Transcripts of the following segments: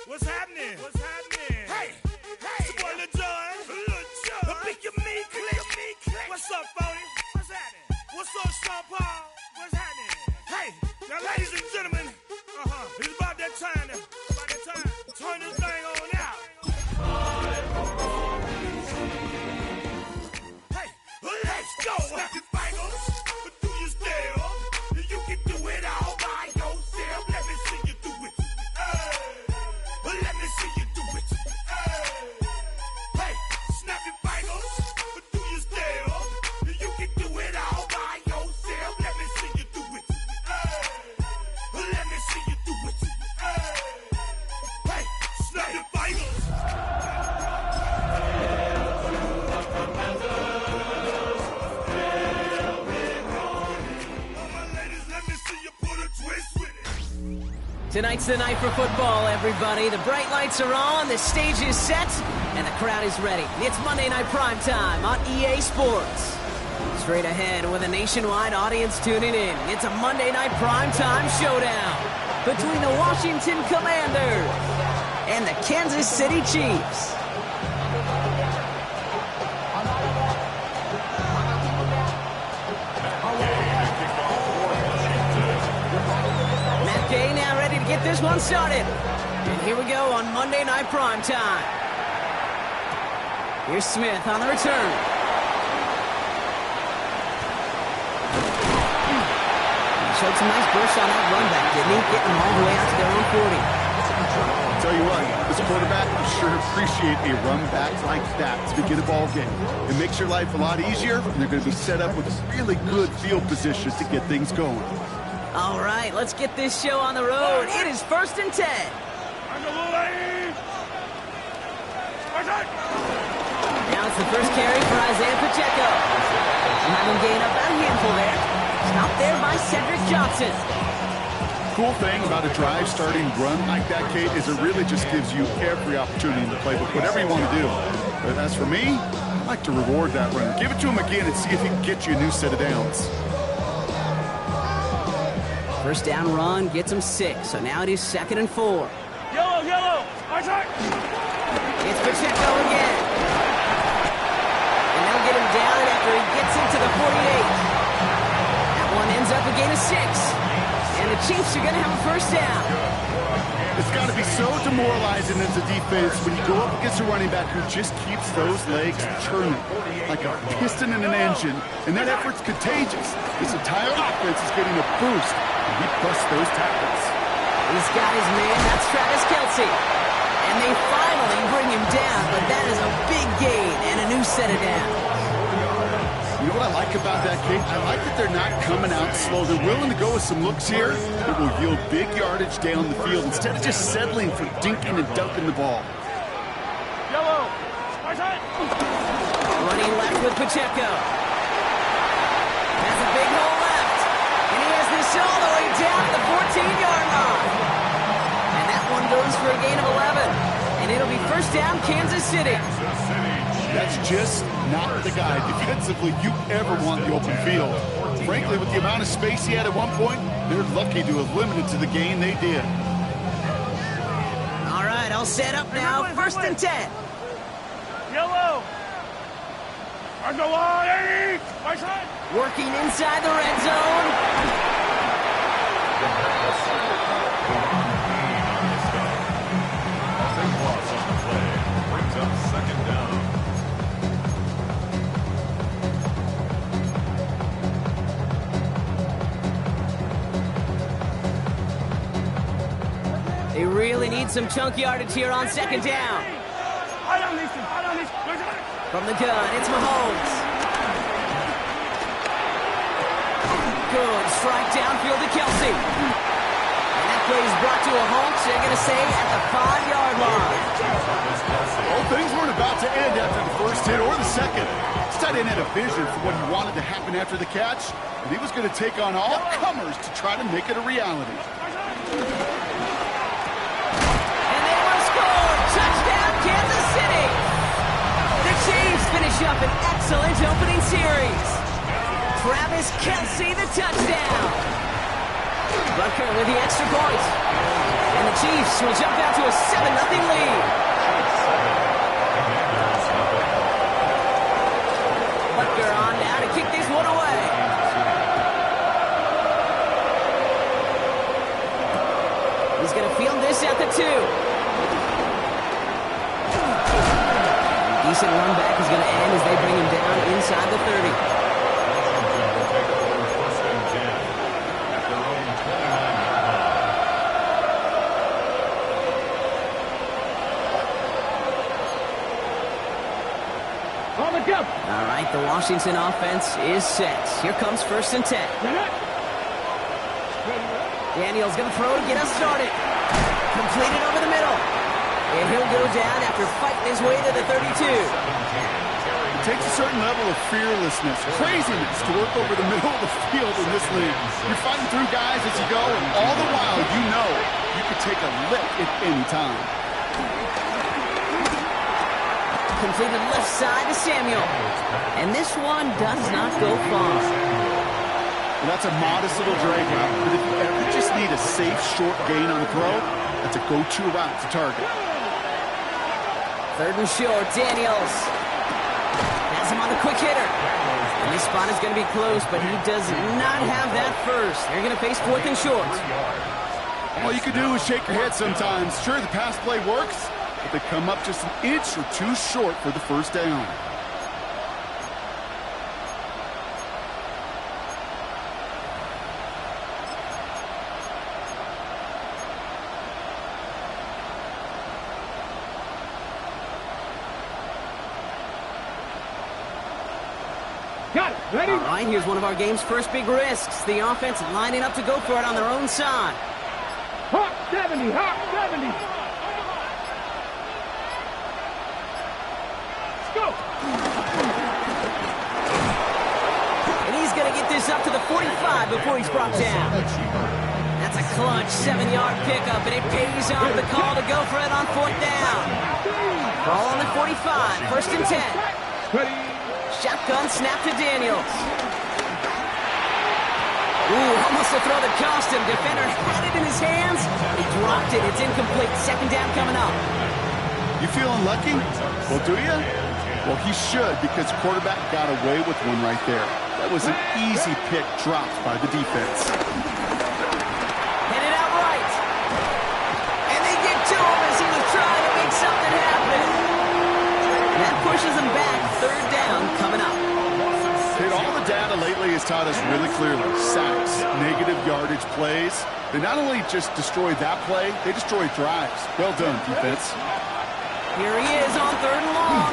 What's happening? What's happening? Hey, hey, it's your boy Lil Jon. A pick your meat click. What's up, Phony? What's happening? What's up, Sean Paul? What's happening? Hey, now, ladies and gentlemen, it's about that time to turn this thing on out. Hey, let's go. Snap your fingers, but do you still? You can do it all by yourself. Let me see you do it. Let me see you do it. Hey, snap your fingers, but do you still? You can do it all by yourself. Let me see you do it. Let me see you do it. Hey, snap your fingers. Tonight's the night for football, everybody. The bright lights are on, the stage is set, and the crowd is ready. It's Monday Night Primetime on EA Sports. Straight ahead with a nationwide audience tuning in, it's a Monday Night Primetime showdown between the Washington Commanders and the Kansas City Chiefs. Now ready to get this one started. And here we go on Monday Night Primetime. Here's Smith on the return. He showed some nice bursts on that run back, didn't he? Getting them all the way out to their own 40. I'll tell you what, this quarterback will sure appreciate a run back like that to begin a ball game. It makes your life a lot easier, and they're going to be set up with really good field position to get things going. All right, let's get this show on the road. It is 1st and 10. Now it's the first carry for Isaiah Pacheco. And having gained up a handful there. Stopped there by Cedric Johnson. Cool thing about a drive starting run like that, Kate, is it really just gives you every opportunity in the playbook, whatever you want to do. But as for me, I like to reward that run. Give it to him again and see if he can get you a new set of downs. First down run gets him 6, so now it is 2nd and 4. Yellow, attack! It's Pacheco again. And they'll get him down after he gets into the 48. That one ends up a gain of 6. And the Chiefs are going to have a first down. It's got to be so demoralizing as a defense when you go up against a running back who just keeps those legs churning like a piston in an engine, and that effort's contagious. This entire offense is getting a boost, and he busts those tackles. He's got his man, that's Travis Kelce. And they finally bring him down, but that is a big gain and a new set of downs. You know what I like about that kick? I like that they're not coming out slow. They're willing to go with some looks here that will yield big yardage down the field instead of just settling for dinking and dunking the ball. Yellow. Running left with Pacheco. Has a big hole left. And he has this all the way down to the 14-yard line. And that one goes for a gain of 11. And it'll be first down, Kansas City. That's just not the guy defensively you ever want the open field. Frankly, with the amount of space he had at one point, they're lucky to have limited to the gain they did. All right, I'll set up now. First and 10. Yellow. On the line. My side. Working inside the red zone. Brings up second down. They really need some chunk yardage here on second down. From the gun, it's Mahomes. Good strike downfield to Kelsey. And that play is brought to a halt, they're going to say, at the 5-yard line. Well, things weren't about to end after the first hit or the second. This tight end had a vision for what he wanted to happen after the catch, and he was going to take on all comers to try to make it a reality. Kansas City! The Chiefs finish up an excellent opening series. Travis Kelce, the touchdown. Butker with the extra point. And the Chiefs will jump out to a 7-0 lead. Butker on now to kick this one away. He's going to field this at the 2. Decent run back is going to end as they bring him down inside the 30. All right, the Washington offense is set. Here comes first and 10. Daniels going to throw to get us started. Completed over the middle. And he'll go down after fighting his way to the 32. It takes a certain level of fearlessness, craziness to work over the middle of the field in this league. You're fighting through guys as you go, and all the while you know you could take a lick at any time. Completed left side to Samuel. And this one does not go far. Well, that's a modest little drag route, but if you ever just need a safe, short gain on the throw, that's a go-to route to target. Third and short, Daniels. Has him on the quick hitter. And this spot is going to be close, but he does not have that first. They're going to face fourth and short. All you can do is shake your head sometimes. Sure, the pass play works, but they come up just an inch or two short for the first down. All right, here's one of our game's first big risks. The offense lining up to go for it on their own side. Hot 70, hot 70. Let's go. And he's going to get this up to the 45 before he's brought down. That's a clutch 7-yard pickup, and it pays off the call to go for it on fourth down. Ball on the 45, first and 10. Shotgun snap to Daniels. Ooh, almost to throw that cost him. Defender had it in his hands. He dropped it. It's incomplete. Second down coming up. You feeling lucky? Well, do you? Well, he should, because the quarterback got away with one right there. That was an easy pick dropped by the defense. Headed out right. And they get to him as he was trying to make something happen. And that pushes him back. Third down coming up. All the data lately has taught us really clearly, sacks, negative yardage plays. They not only just destroyed that play, they destroyed drives. Well done, defense. Here he is on third and long.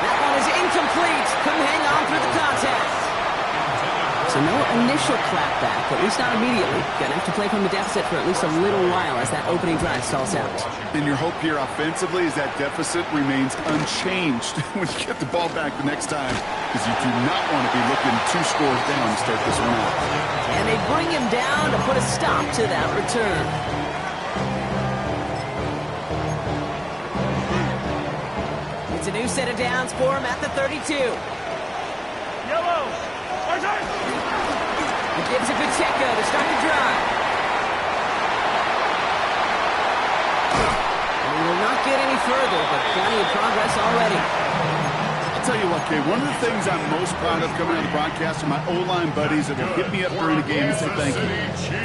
That one is is incomplete. Couldn't hang on through the contact. So no initial clapback, at least not immediately. Gonna have to play from the deficit for at least a little while as that opening drive stalls out. And your hope here offensively is that deficit remains unchanged when you get the ball back the next time, because you do not want to be looking 2 scores down to start this one out. And they bring him down to put a stop to that return. It's a new set of downs for him at the 32. Yellow. It gives it Pacheco to start the drive. And we will not get any further, but plenty of progress already. I'll tell you what, Kay, one of the things I'm most proud of coming out of the broadcast are my O-line buddies that will hit me up during the game and say thank you.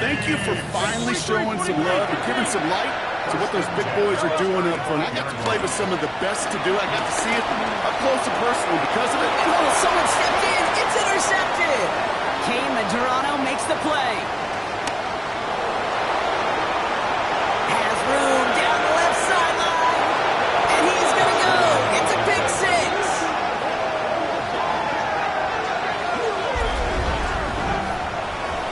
Thank you for finally showing some love and giving some light to what those big boys are doing up front. I got to play with some of the best to do. I got to see it up close and personal because of it. Oh, someone stepped in. It's intercepted. Kane Medrano makes the play. Has room down the left sideline. And he's going to go. It's a pick six.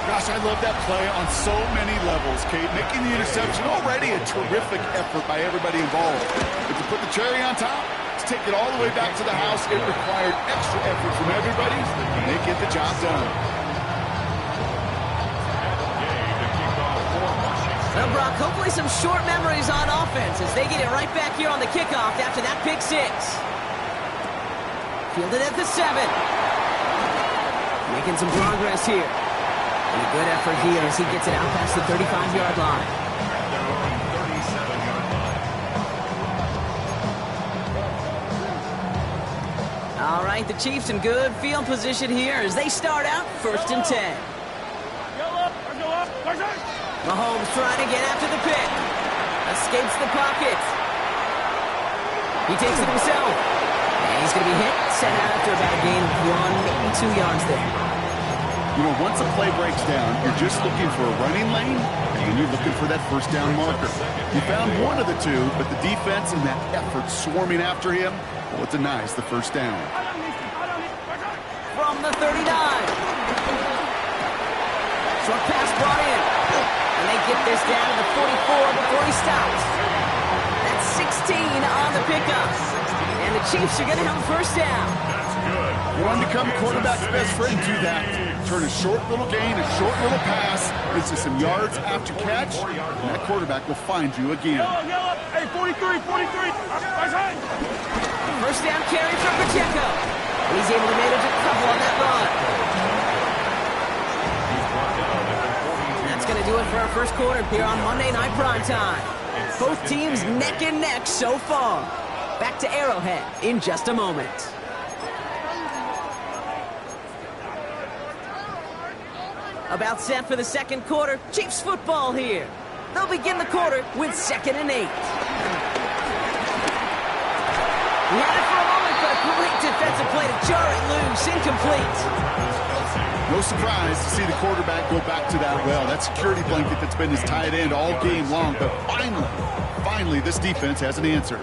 Gosh, I love that play on so many levels, Kate. Making the interception, already a terrific effort by everybody involved. But to put the cherry on top, to take it all the way back to the house, it required extra effort from everybody, and they get the job done. Well, Brock, hopefully some short memories on offense as they get it right back here on the kickoff after that pick six. Fielded at the 7. Making some progress here. And a good effort here as he gets it out past the 35-yard line. All right, the Chiefs in good field position here as they start out 1st and 10. Mahomes trying to get after the pick. Escapes the pocket. He takes it himself. And he's going to be hit, set out after about a gain of 1, maybe 2 yards there. You know, once a play breaks down, you're just looking for a running lane, and then you're looking for that first down marker. You found one of the two, but the defense and that effort swarming after him, well, it denies the first down. From the 39. Short pass brought in. And they get this down to the 44 before he stops. That's 16 on the pickup. And the Chiefs are going to have a first down. You want to become quarterback's best friend, do that. Turn a short little gain, a short little pass into some yards after catch, and that quarterback will find you again. Hey, 43. First down carry from Pacheco. He's able to manage a couple on that run. That's going to do it for our first quarter here on Monday Night Primetime. Both teams neck and neck so far. Back to Arrowhead in just a moment. About set for the second quarter. Chiefs football here. They'll begin the quarter with 2nd and 8. He had it for a moment, but a great defensive play to jar it loose. Incomplete. No surprise to see the quarterback go back to that well. That security blanket that's been his tight end all game long. But finally, this defense has an answer.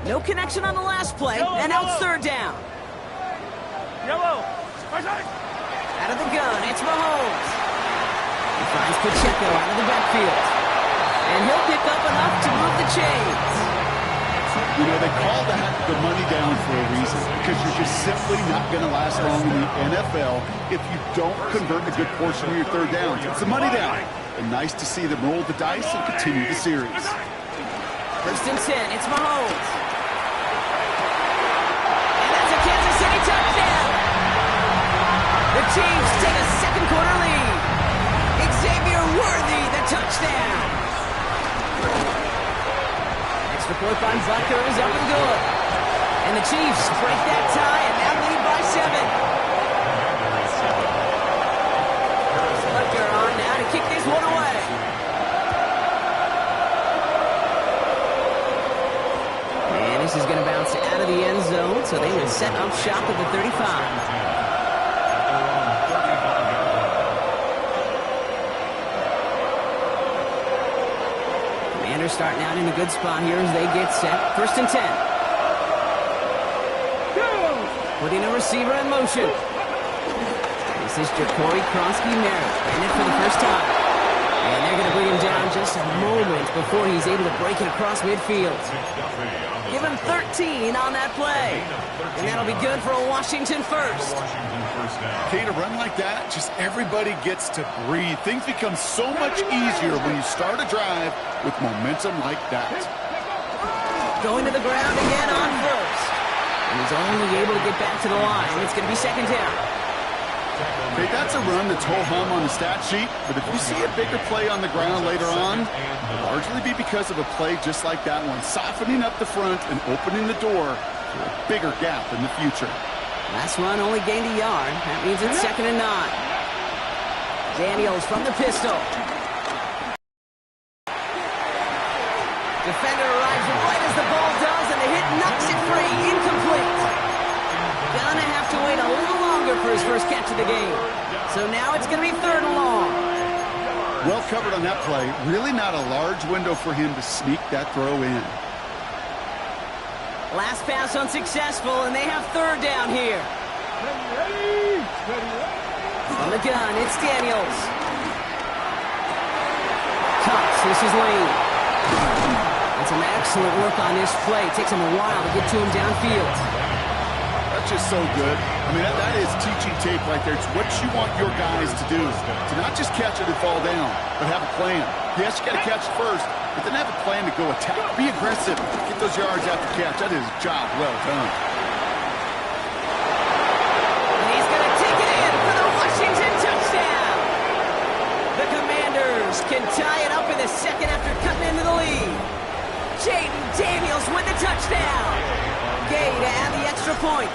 No connection on the last play, and now it's 3rd down. Out of the gun, it's Mahomes. He finds Pacheco out of the backfield. And he'll pick up enough to move the chains. You know, they call that the money down for a reason, because you're just simply not going to last long in the NFL if you don't convert a good portion of your 3rd downs. It's the money down. And nice to see them roll the dice and continue the series. 1st and 10, it's Mahomes. And that's a Kansas City touchdown. The Chiefs take a second quarter lead. Xavier Worthy, the touchdown. Extra point by Butker is up and good. And the Chiefs break that tie and now lead by 7. Butker on now to kick this one away. And this is going to bounce out of the end zone, so they will set up shop at the 35. Starting out in a good spot here as they get set. 1st and 10. putting a receiver in motion. This is Jacory Kronsky-Merritt, in it for the first time. And they're going to bring him down just a moment before he's able to break it across midfield. Give him 13 on that play. And that'll be good for a Washington first. Okay, to run like that, just everybody gets to breathe. Things become so much easier when you start a drive with momentum like that. Going to the ground again on first. And he's only able to get back to the line. It's going to be second down. Okay, that's a run that's ho-hum on the stat sheet, but if you see a bigger play on the ground later on, it'll largely be because of a play just like that one, softening up the front and opening the door for a bigger gap in the future. Last run only gained a yard. That means it's 2nd and 9. Daniels from the pistol. Defender arrives right as the ball does, and the hit knocks it free. Incomplete. Gonna have to wait a little longer for his first catch of the game. So now it's going to be 3rd and long. Well covered on that play. Really not a large window for him to sneak that throw in. Last pass unsuccessful, and they have 3rd down here. From the gun, it's Daniels. Cuts, this is Lane. And some excellent work on this play. It takes him a while to get to him downfield. That's just so good. I mean, that is teaching tape right there. It's what you want your guys to do. To not just catch it and fall down, but have a plan. Yes, you got to catch it first, but then have a plan to go attack. Be aggressive. Get those yards after catch. That is a job well done. And he's going to take it in for the Washington touchdown. The Commanders can tie it up in the second after cutting into the lead. Jayden Daniels with the touchdown. Gay to add the extra point.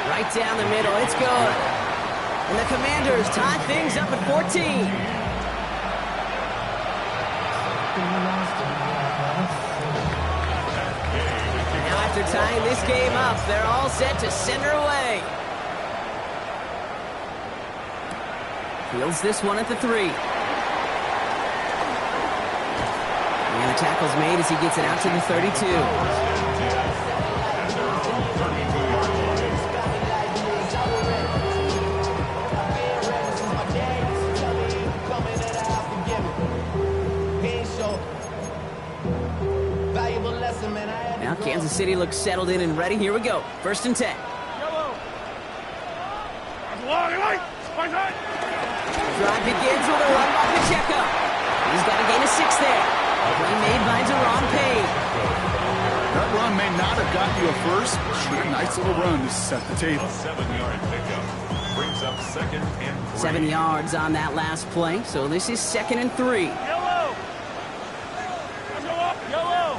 Right down the middle. It's good. And the Commanders tie things up at 14. Now after tying this game up, they're all set to send her away. Fields this one at the 3. And the tackle's made as he gets it out to the 32. Now Kansas City looks settled in and ready. Here we go. 1st and 10. Drive begins with a run by Pacheco. He's got a gain of 6 there. Play made by Deron Payne. That run may not have got you a first. Sure, nice little run to set the table. 7-yard pickup brings up 2nd and 3. 7 yards on that last play, so this is 2nd and 3. Yellow! Go up, yellow!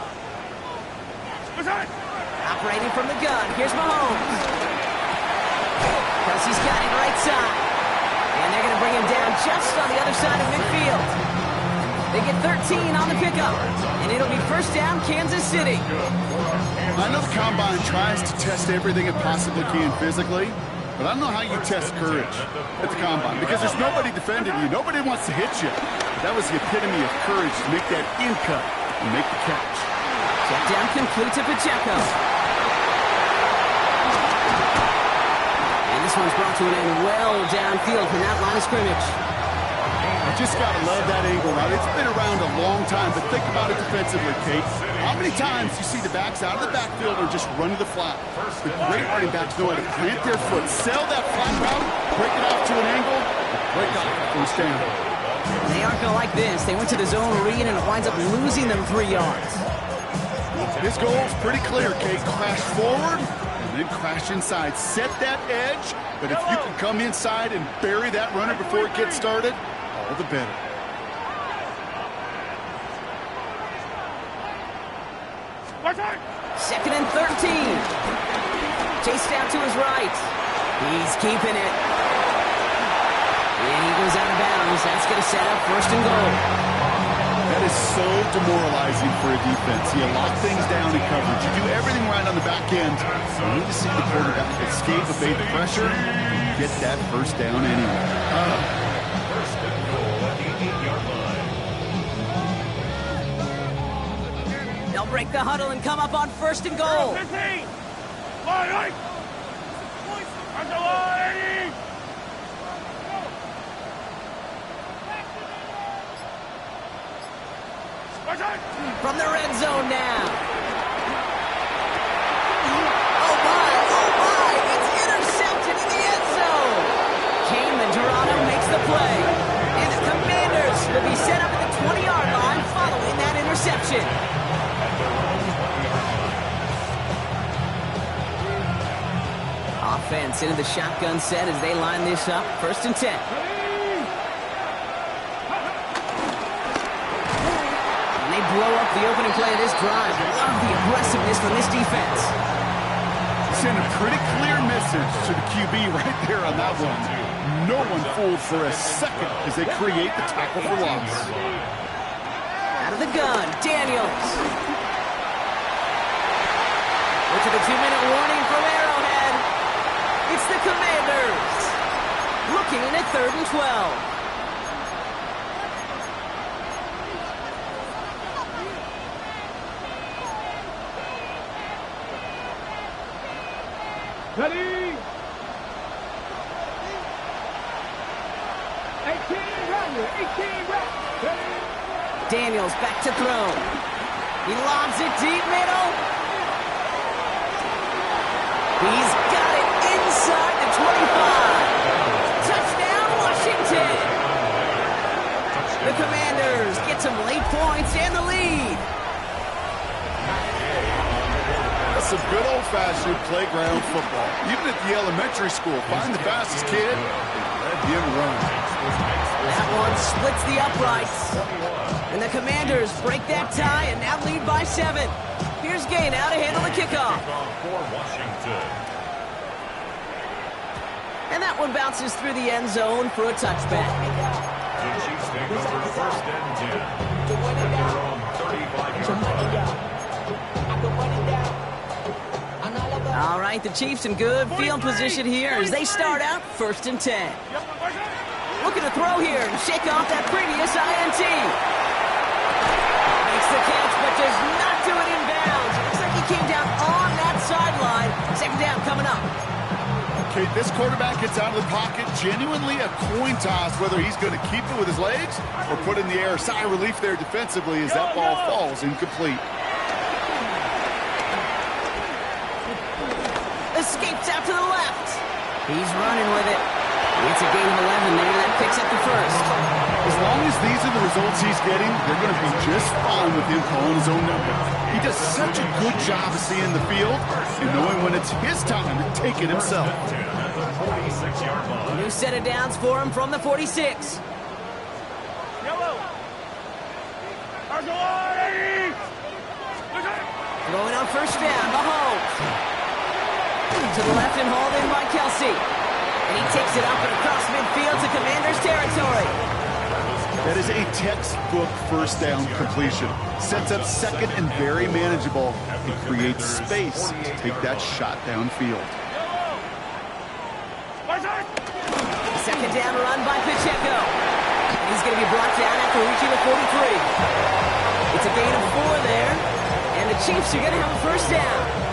Operating from the gun, here's Mahomes. Kelsey's got it right side. And they're going to bring him down just on the other side of midfield. They get 13 on the pickup, and it'll be 1st down, Kansas City. I know the Combine tries to test everything it possibly can physically, but I don't know how you test courage at the Combine, because there's nobody defending you. Nobody wants to hit you. But that was the epitome of courage to make that in cut and make the catch. Check down complete to Pacheco. And this one's brought to an end well downfield from that line of scrimmage. I just got to love that angle route. It's been around a long time, but think about it defensively, Kate. How many times do you see the backs out of the backfield or just run to the flat? The great running backs know how to plant their foot, sell that flat route, break it off to an angle, and break off the 1st down. They aren't going to like this. They went to the zone read, and it winds up losing them 3 yards. His goal is pretty clear, Kate. Crash forward and then crash inside. Set that edge, but if you can come inside and bury that runner before it gets started, all the better. Second and 13. Chased out to his right. He's keeping it. And he goes out of bounds. That's going to set up 1st and goal. That is so demoralizing for a defense. You lock things down in coverage. You do everything right on the back end. You need to see the quarterback escape, evade the pressure, and get that 1st down anyway. 1st and goal at the 8-yard line. They'll break the huddle and come up on 1st and goal. From the red zone now. Oh my, it's intercepted in the end zone. Kane Medrano makes the play. And the Commanders will be set up at the 20-yard line following that interception. Offense into the shotgun set as they line this up. 1st and 10. Blow up the opening play of this drive. Love the aggressiveness from this defense. Send a pretty clear message to the QB right there on that one. No one fooled for a second as they create the tackle for loss. Out of the gun, Daniels. Into the 2-minute warning from Arrowhead. It's the Commanders. Looking in at 3rd and 12. Ready? 18 ready. Daniels back to throw. He lobs it deep middle. He's got it inside the 25. Touchdown, Washington. The Commanders get some late points and the lead. Some good old-fashioned playground football. Even at the elementary school, find the fastest kid and let him run. That one splits the uprights. And the Commanders break that tie and now lead by 7. Here's Gay now to handle the kickoff. And that one bounces through the end zone for a touchback. The Chiefs take over 1st and 10. They're on 35-yard line. All right, the Chiefs in good field position here as they start out 1st and 10. Looking to throw here and shake off that previous INT. Makes the catch, but does not do it in bounds. Looks like he came down on that sideline. 2nd down coming up. Okay, this quarterback gets out of the pocket, genuinely a coin toss whether he's going to keep it with his legs or put in the air. Sigh of relief there defensively as that ball falls incomplete. Escapes out to the left. He's running with it. It's a gain of 11 there. That picks up the 1st. As long as these are the results he's getting, they're going to be just fine with him calling his own number. He does such a good job of seeing the field and knowing when it's his time to take it himself. A new set of downs for him from the 46. Throwing on 1st down, Mahomes. To the left and hauled in by Kelsey. And he takes it up and across midfield to Commanders territory. That is a textbook 1st down completion. Sets up 2nd and very manageable. It creates space to take that shot downfield. 2nd down run by Pacheco. And he's going to be brought down after reaching the 43. It's a gain of 4 there. And the Chiefs are going to have a 1st down.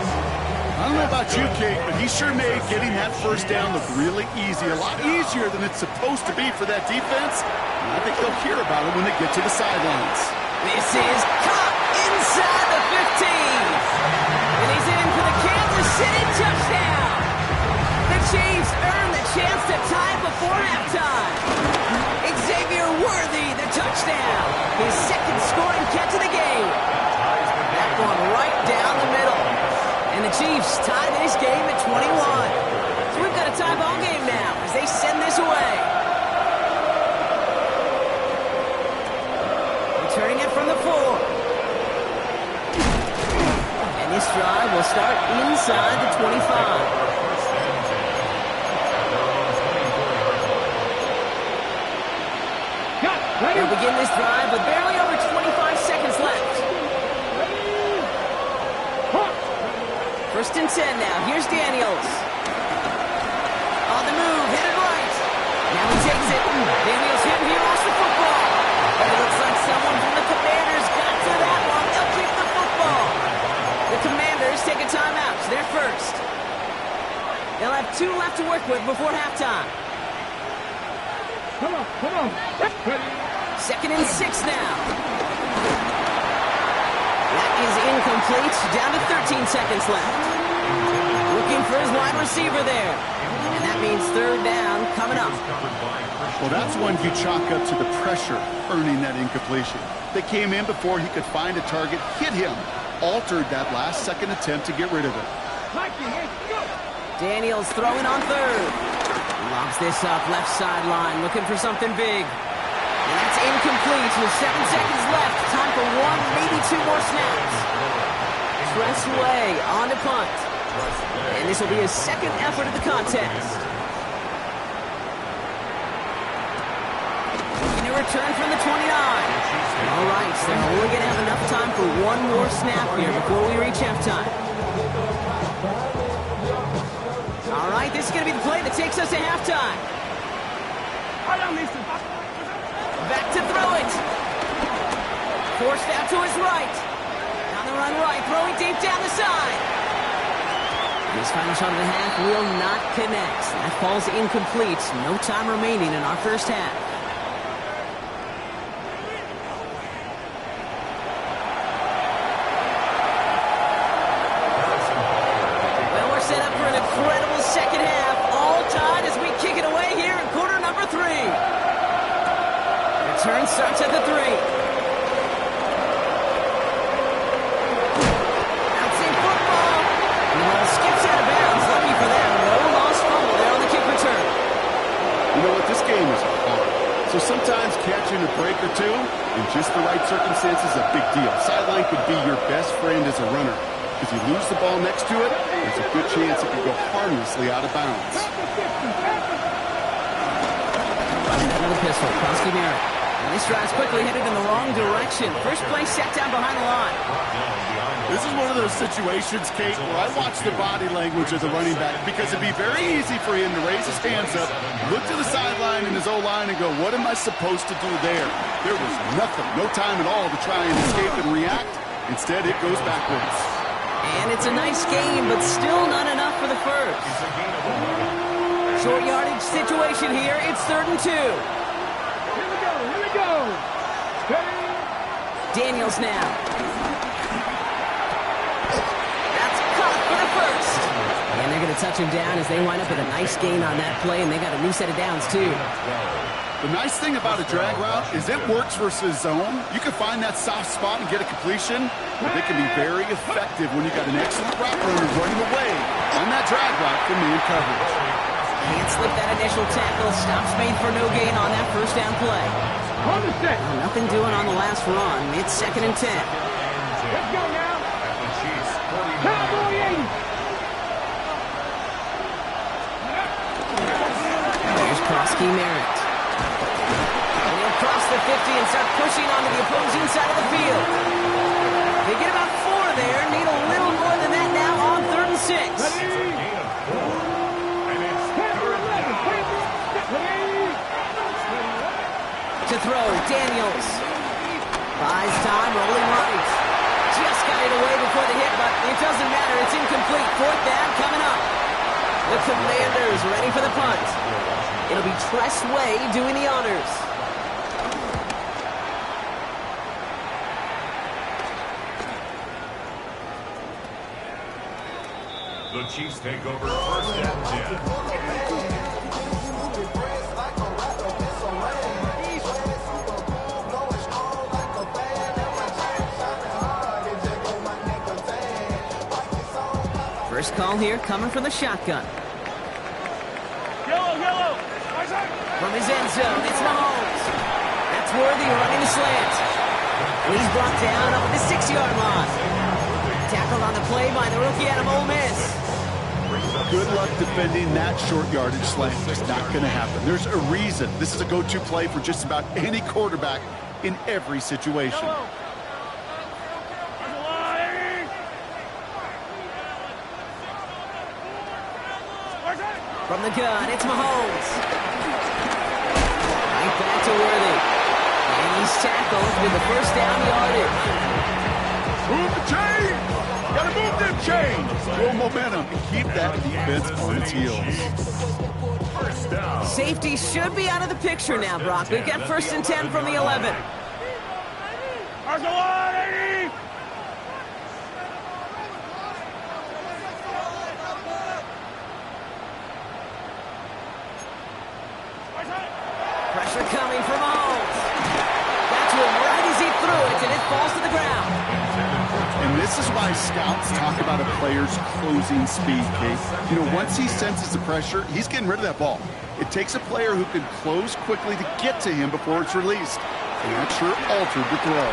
I don't know about you, Kate, but he sure made getting that 1st down look really easy. A lot easier than it's supposed to be for that defense. And I think they'll hear about it when they get to the sidelines. This is caught inside the 15. And he's in for the Kansas City touchdown. The Chiefs earn the chance to tie before halftime. Xavier Worthy, the touchdown. His 2nd scoring catch of the game. That one right down the middle. And the Chiefs tie this game at 21. So we've got a tie ball game now as they send this away. Returning it from the 4. And this drive will start inside the 25. They'll begin this drive with barely over 25 seconds left. 1st and 10 now. Here's Daniels. On the move, headed right. Now he takes it. Daniels hit, he lost the football. But it looks like someone from the Commanders got to that one. They'll keep the football. The Commanders take a timeout. They're 1st. They'll have 2 left to work with before halftime. Come on. Ready. 2nd and 6 now. That is incomplete. Down to 13 seconds left. Looking for his wide receiver there. And that means 3rd down coming up. Well, that's one you chalk up to the pressure earning that incompletion. They came in before he could find a target, hit him, altered that last second attempt to get rid of it. Daniels throwing on 3rd. Lobs this up left sideline, looking for something big. And that's incomplete with 7 seconds left. Time for 1, maybe 2 more snaps. Tressway on to punt. And this will be his 2nd effort of the contest. Making a return from the 29. All right, so they're only going to have enough time for 1 more snap here before we reach halftime. All right, this is going to be the play that takes us to halftime. Back to throw it. Forced out to his right. On the run right, throwing deep down the side. This final shot of the half will not connect. That falls incomplete. No time remaining in our first half. Well, we're set up for an incredible second half. All tied as we kick it away here in quarter number 3. Return starts at the 3. Skips out of bounds. Lucky for them. No lost fumble there on the kick return. You know what? This game is hard. So sometimes catching a break or 2 in just the right circumstances is a big deal. Sideline could be your best friend as a runner. If you lose the ball next to it, there's a good chance it could go harmlessly out of bounds. Another pistol. Krosky Merritt. And this drive's quickly headed in the wrong direction. First play set down behind the line. This is one of those situations, Kate, where I watch the body language of the running back because it'd be very easy for him to raise his hands up, look to the sideline in his O-line and go, what am I supposed to do there? There was nothing, no time at all to try and escape and react. Instead, it goes backwards. And it's a nice game, but still not enough for the first. Short yardage situation here. It's 3rd and 2. Here we go. Ready. Daniels now. First. And they're going to touch him down as they wind up with a nice gain on that play, and they got a new set of downs, too. The nice thing about a drag route is it works versus zone. You can find that soft spot and get a completion, but they can be very effective when you got an excellent route runner running away on that drag route from man coverage. Can't slip that initial tackle. Stops made for no gain on that first down play. On the set. Nothing doing on the last run. It's 2nd and 10. Let's go now. Cowboy 80. There's Krosky Merritt. And he'll cross the 50 and start pushing onto the opposing side of the field. They get about 4 there. Need a little more than that now on 3rd and 6. To throw, Daniels. Buys time, rolling right. Just got it away before the hit, but it doesn't matter. It's incomplete. 4th down coming up. The Commanders ready for the punt. It'll be Tressway doing the honors. The Chiefs take over 1st and 10. First call here coming from the shotgun. Yellow. From his end zone, it's Mahomes. That's Worthy running the slant. And he's brought down up at the 6-yard line. Tackled on the play by the rookie out of Ole Miss. Good luck defending that short yardage slant. It's not going to happen. There's a reason. This is a go-to play for just about any quarterback in every situation. From the gun, it's Mahomes. Right back to Worthy. And he's tackled with the first down yardage. Move the chain! Gotta move them chains. Throw momentum and keep that defense on its heels. First down. Safety should be out of the picture now, Brock. We've got 1st and 10 from the 11. Pressure coming from Mahomes. Got to him right as he threw it, and it falls to the ground. And this is why scouts talk about a player's closing speed, Kate. You know, once he senses the pressure, he's getting rid of that ball. It takes a player who can close quickly to get to him before it's released. And that sure altered the throw.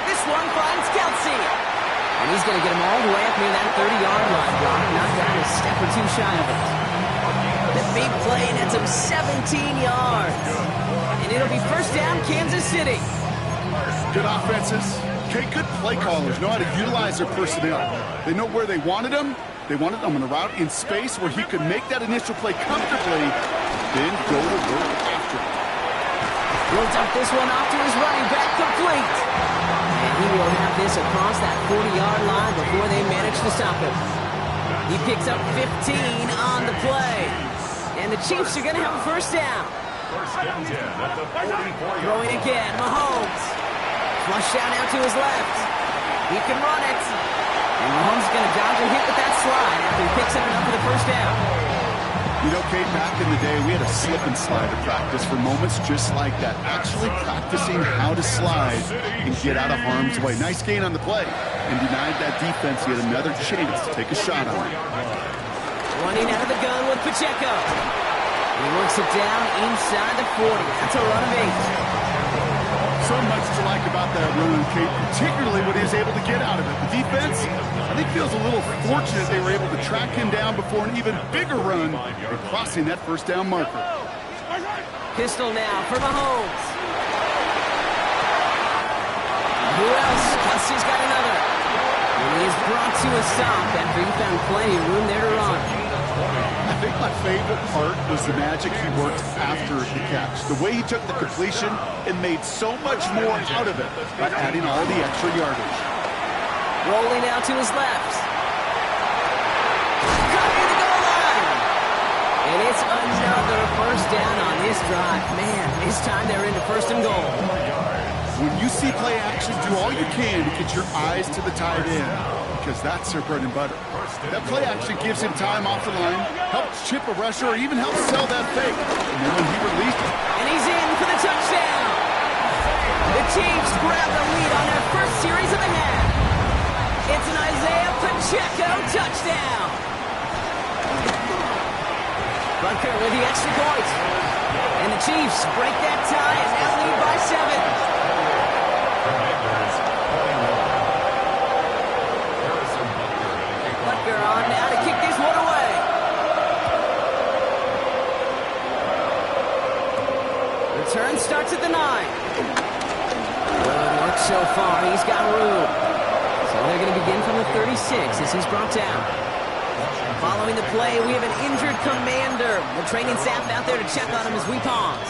This one finds Kelsey. And he's going to get him all the way up near that 30-yard line. Brock knocked down a step or two shy of it. The big play nets him 17 yards. And it'll be 1st down, Kansas City. Good offenses. Okay, good play callers know how to utilize their personnel. They know where they wanted them. They wanted them on a route in space where he could make that initial play comfortably, then go to work after it. He'll dump this one off to his running back, complete. And he will have this across that 40-yard line before they manage to stop him. He picks up 15 on the play. And the Chiefs are going to have a 1st down. 1st and 10 at the 44-yard Throwing again, Mahomes. Flush out now to his left. He can run it. And Mahomes is going to dodge a hit with that slide after he picks it up for the 1st down. You know, Kate, back in the day, we had a slip and slide at practice for moments just like that. Actually practicing how to slide and get out of harm's way. Nice gain on the play. And denied that defense yet another chance to take a shot on it. Running out of the gun with Pacheco. He works it down inside the 40. That's a run of 8. So much to like about that run, Kate, particularly what he was able to get out of it. The defense, I think, feels a little fortunate they were able to track him down before an even bigger run and crossing that 1st down marker. Pistol now for Mahomes. Who else? Kelsey's got another. And he is brought to a stop after he found plenty of room there to run. I think my favorite part was the magic he worked after the catch. The way he took the completion and made so much more out of it by adding all the extra yardage. Rolling out to his left. Covering the goal line. And it's another 1st down on this drive. Man, this time they're into 1st and goal. When you see play action, do all you can to get your eyes to the tight end, because that's their bread and butter. That play action gives him time off the line, helps chip a rusher, or even helps sell that fake. And then when he released it, and he's in for the touchdown. The Chiefs grab the lead on their 1st series of the half. It's an Isaiah Pacheco touchdown. Butker with the extra point. And the Chiefs break that tie and now lead by 7. Butker on now to kick this one away. Return starts at the 9. Good work so far. He's got room. So they're going to begin from the 36 as he's brought down. Following the play, we have an injured commander. The training staff out there to check on him as we pause.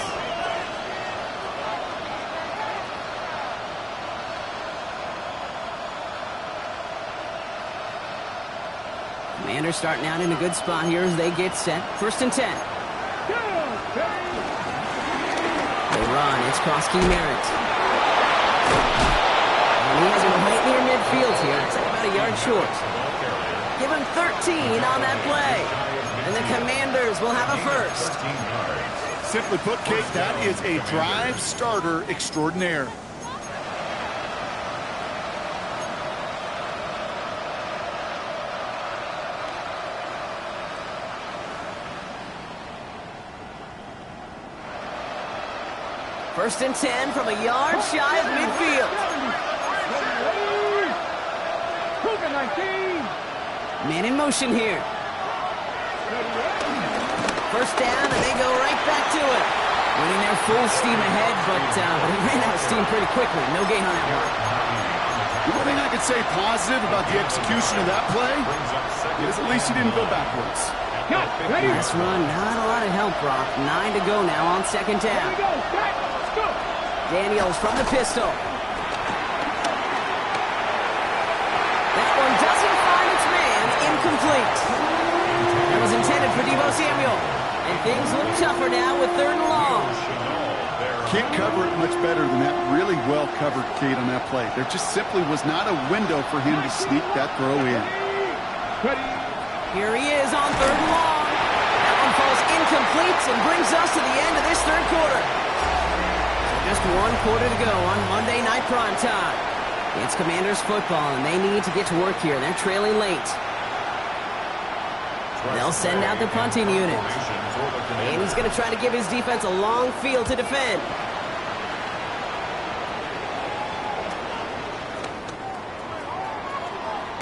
Commanders starting out in a good spot here as they get set. 1st and 10. They run. It's Krosky Merritt. And he has him right near midfield here. It's about a yard short. Give him 13 on that play. And the Commanders will have a 1st. simply put, Kate, that is a drive starter extraordinaire. First and 10 from a yard shy of midfield. Man in motion here. First down, and they go right back to it. Running their full steam ahead, but he ran out of steam pretty quickly. No gain on that one. The one thing I could say positive about the execution of that play is at least he didn't go backwards. Last run, not a lot of help, Brock. 9 to go now on second down. incomplete. That was intended for Deebo Samuel. And things look tougher now with 3rd and long. Can't cover it much better than that. Really well covered, Kate, on that play. There just simply was not a window for him to sneak that throw in. Here he is on 3rd and long. That one falls incomplete and brings us to the end of this 3rd quarter. So just 1 quarter to go on Monday Night Primetime. It's Commanders football, and they need to get to work here. They're trailing late. They'll send out the punting unit. And he's going to try to give his defense a long field to defend.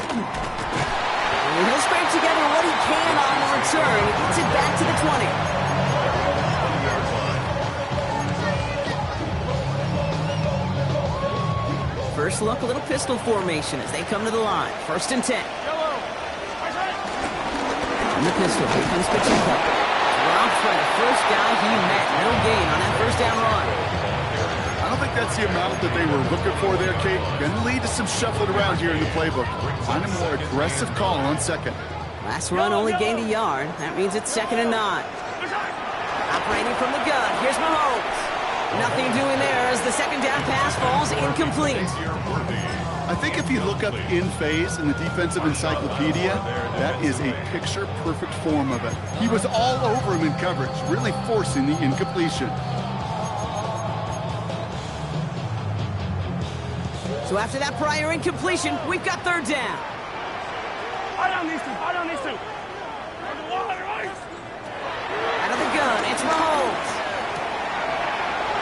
And he'll scrape together what he can on the return. He gets it back to the 20. First look, a little pistol formation as they come to the line. 1st and 10. On the pistol, here comes Pacheco. Rob Fred, first guy he met. No gain on that 1st down run. I don't think that's the amount that they were looking for there, Kate. Going to lead to some shuffling around here in the playbook. Find a more aggressive call on 2nd. Last run only gained a yard. That means it's 2nd and 9. Operating from the gun, here's Mahomes. Nothing doing there as the 2nd down pass falls incomplete. I think if you look up in phase in the defensive encyclopedia, that is a picture-perfect form of it. He was all over him in coverage, really forcing the incompletion. So after that prior incompletion, we've got 3rd down. I don't need to. Out of the gun, it's Mahomes.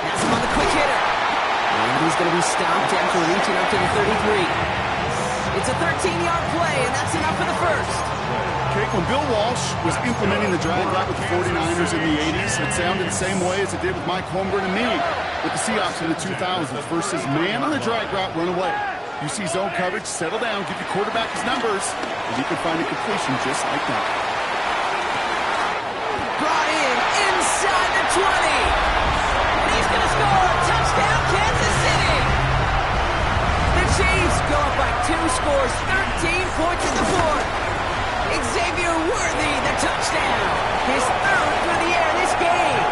That's him on the quick hitter. And he's going to be stopped after reaching up to the 33. It's a 13-yard play, and that's enough for the 1st. Kate, when Bill Walsh was implementing the drag route with the 49ers in the 80s, it sounded the same way as it did with Mike Holmgren and me with the Seahawks in the 2000s versus man on the drag route, run away. You see zone coverage, settle down, give your quarterback his numbers, and he can find a completion just like that. Brought in inside the 20. And he's going to score. Touchdown, Kansas City. The Chiefs go up by 2 scores, 13 points in the 4th. Xavier Worthy, the touchdown. His 3rd through the air this game.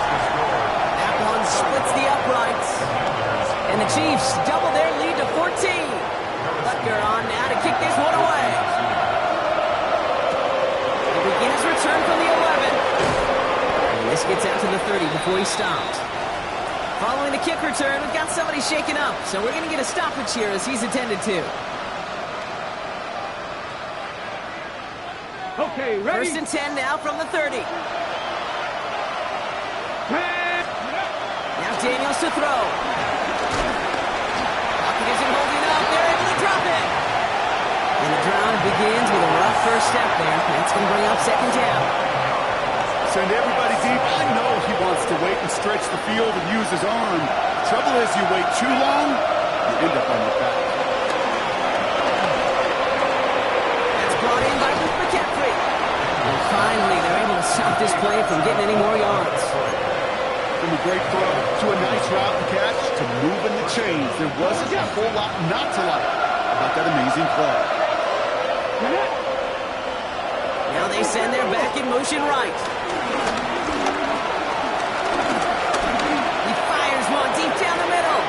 That one splits the uprights. And the Chiefs double their lead to 14. Butker on now to kick this one away. He'll begin his return from the 11. And this gets out to the 30 before he stops. Following the kick return, we've got somebody shaken up, so we're going to get a stoppage here as he's attended to. Okay, ready? 1st and 10 now from the 30. Now Daniels to throw. Pocket isn't holding up. They're able to drop it. And the drive begins with a rough first step there. That's going to bring up 2nd down. Send everybody deep. I know he wants to wait and stretch the field and use his arm. Trouble is, you wait too long, you end up on your back. That's brought in by Luke McCaffrey. And finally, they're able to stop this play from getting any more yards. From a great throw to a nice route and catch to moving the chains. There wasn't a whole lot not to like about that amazing play. Now they send their back in motion right. He fires one deep down the middle.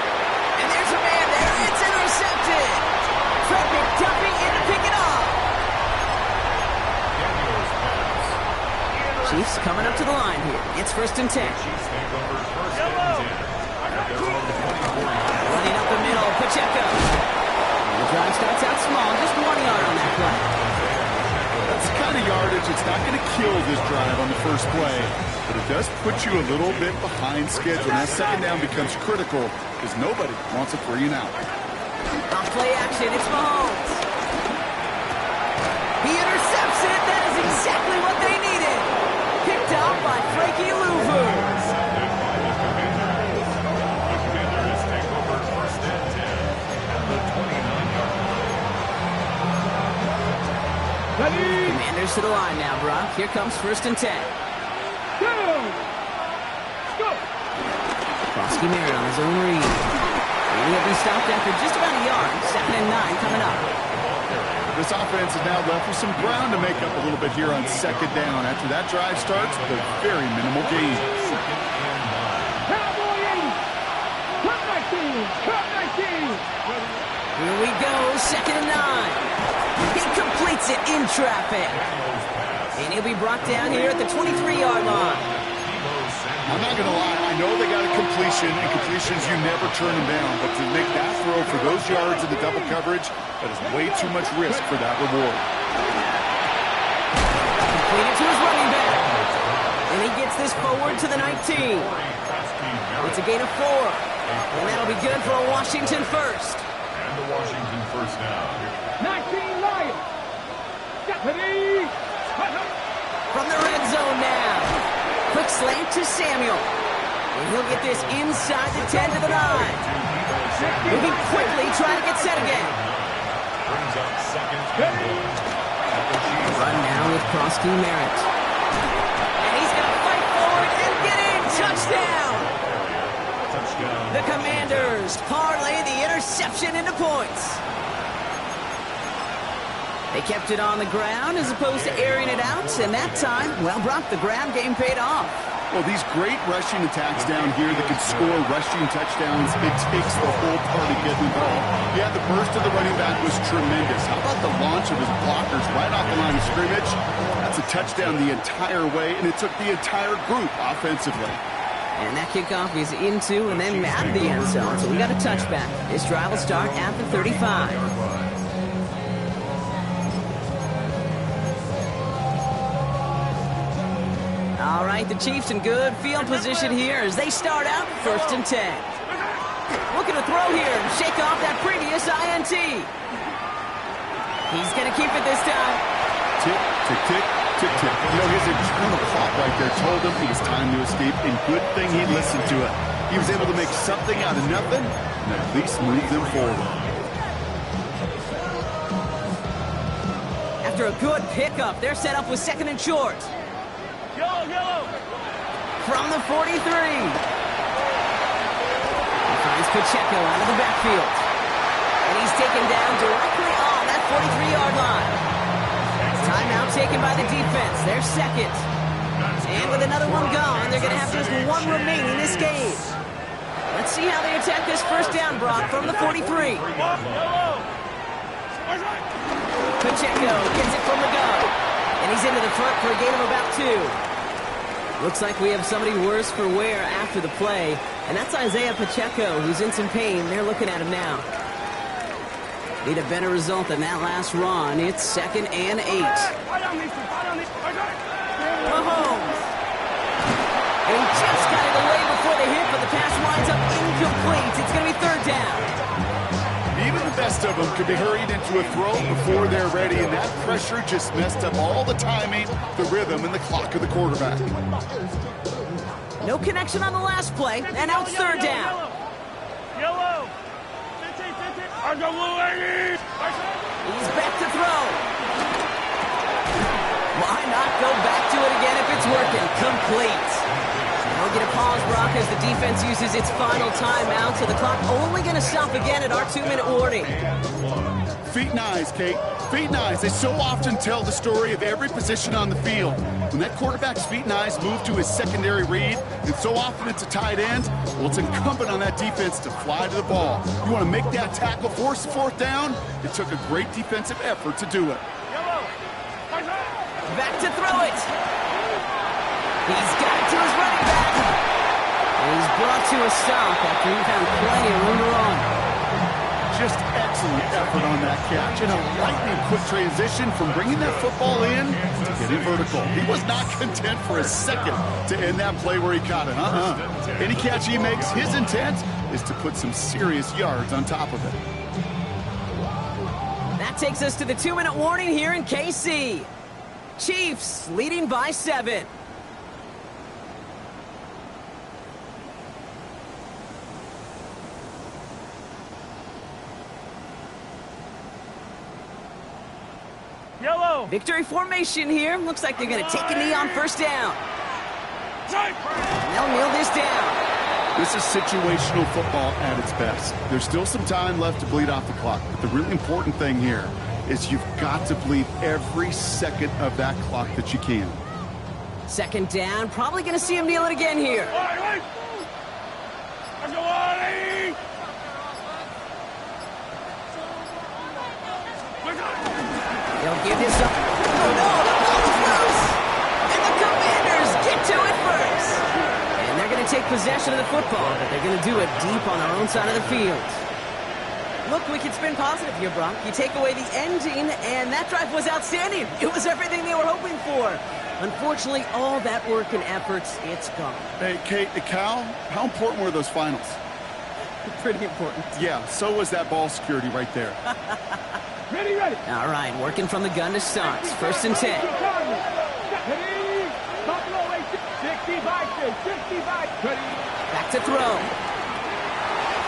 And there's a man there. It's intercepted. Fred McDuffie in to pick it off. Chiefs coming up to the line here. It's 1st and 10. Running up the middle, Pacheco. The drive starts out small, just 1 yard on that play. That's the kind of yardage that's not going to kill this drive on the first play, but it does put you a little bit behind schedule. And that 2nd down becomes critical because nobody wants a 3 and out. On play action, it's Mahomes. He intercepts it. That is exactly what they needed. Picked up by Frankie Louvu. Commanders to the line now, Brock. Here comes 1st and 10. Go! Go! Frosty Merritt on his own read. And he'll be stopped after just about a yard. 2nd and 9 coming up. This offense is now left with some ground to make up a little bit here on second down. After that drive starts with a very minimal gain. Cowboy 80. Cut 19. Cut 19. Here we go, 2nd and 9. He completes it in traffic. And he'll be brought down here at the 23-yard line. I'm not going to lie, I know they got a completion, and completions, you never turn them down. But to make that throw for those yards in the double coverage, that is way too much risk for that reward. Completed to his running back. And he gets this forward to the 19. It's a gain of 4. And that'll be good for a Washington first. And the Washington first down. 19 Lions. Deputy. From the red zone now. Quick slant to Samuel. And he'll get this inside the 10 to the 9. Moving quickly, trying to get set again. Brings up 2nd and 1. Run now with Krosky Merritt. And he's going to fight forward and get in. Touchdown. The Commanders parlay the interception into points. They kept it on the ground as opposed to airing it out, and that time, well, Brock, the ground game paid off. Well, these great rushing attacks down here that can score rushing touchdowns, it takes the whole party getting involved. Yeah, the burst of the running back was tremendous. How about the launch of his blockers right off the line of scrimmage? That's a touchdown the entire way, and it took the entire group offensively. And that kickoff is into and then out of the end zone, so we got a touchback. This drive will start at the 35. All right, the Chiefs in good field position here as they start out 1st and 10. Looking to throw here and shake off that previous INT. He's going to keep it this time. Tick, tick, tick, tick, tick. You know, his internal clock right there told him it was time to escape, and good thing he listened to it. He was able to make something out of nothing and at least move them forward. After a good pickup, they're set up with 2nd and short. Yellow. From the 43. He finds Pacheco out of the backfield. And he's taken down directly on that 43-yard line. Timeout taken by the defense. They're 2nd. And with another one gone, they're going to have just one remaining in this game. Let's see how they attack this first down, Brock, from the 43. Pacheco gets it from the gun. And he's into the front for a gain of about 2. Looks like we have somebody worse for wear after the play. And that's Isaiah Pacheco, who's in some pain. They're looking at him now. Need a better result than that last run. It's 2nd and 8. Mahomes. And he just got it away before the hit, but the pass winds up incomplete. It's going to be 3rd down. Even the best of them could be hurried into a throw before they're ready, and that pressure just messed up all the timing, the rhythm, and the clock of the quarterback. No connection on the last play, and now it's 3rd down. Yellow. 50. He's back to throw. Why not go back to it again if it's working? Complete. We'll get a pause, Brock, as the defense uses its final timeout, so the clock only going to stop again at our 2-minute warning. Feet and eyes, Kate. Feet and eyes. They so often tell the story of every position on the field. When that quarterback's feet and eyes move to his secondary read, and so often it's a tight end, well, it's incumbent on that defense to fly to the ball. You want to make that tackle, force the 4th down? It took a great defensive effort to do it. Back to throw it. He's got it to his running back. And he's brought to a stop after he found plenty of room to run. Just excellent effort on that catch and a lightning quick transition from bringing that football in to getting vertical. He was not content for a second to end that play where he caught it. Any catch he makes, his intent is to put some serious yards on top of it. That takes us to the 2-minute warning here in KC. Chiefs leading by 7. Yellow. Victory formation here. Looks like they're going to take a knee on 1st down. And they'll kneel this down. This is situational football at its best. There's still some time left to bleed off the clock, but the really important thing here is you've got to believe every second of that clock that you can. Second down, probably going to see him kneel it again here. They'll give this up. Oh no, the ball is loose! And the Commanders get to it first. And they're going to take possession of the football, but they're going to do it deep on their own side of the field. Look, we can spin positive here, Brock. You take away the ending, and that drive was outstanding. It was everything they were hoping for. Unfortunately, all that work and efforts, it's gone. Hey, Kate, Cal, how important were those finals? Pretty important. Yeah, so was that ball security right there. Ready. All right, working from the gun to start. First and 10. Ready. Buffalo 65. Ready. Back to throw.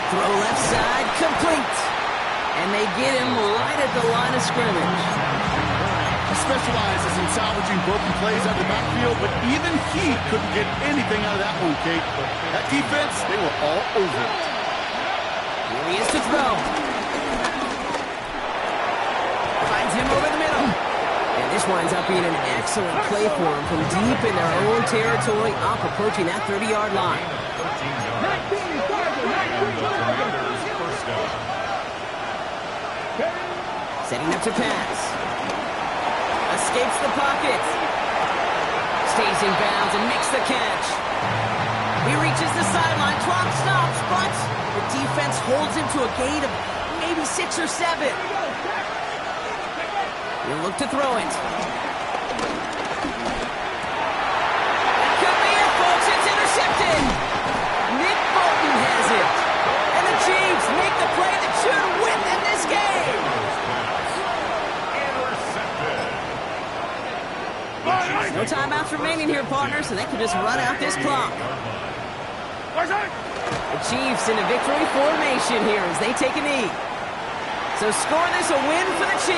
Throw left side, complete. And they get him right at the line of scrimmage. He specializes in salvaging broken plays out of the backfield, but even he couldn't get anything out of that one, Kate. That defense, they were all over it. Here he is to throw. Finds him over the middle. And this winds up being an excellent play for him from deep in their own territory, up approaching that 30-yard line. 19. First down. Setting up to pass. Escapes the pocket. Stays in bounds and makes the catch. He reaches the sideline. Clock stops, but the defense holds him to a gain of maybe 6 or 7. He'll look to throw it. That could be it, folks. It's intercepted. Nick Bolton has it. And the Chiefs make the play that should win them this game. No timeouts remaining here, partners, so they can just run out this clock. The Chiefs in a victory formation here as they take a knee. So score this a win for the Chiefs.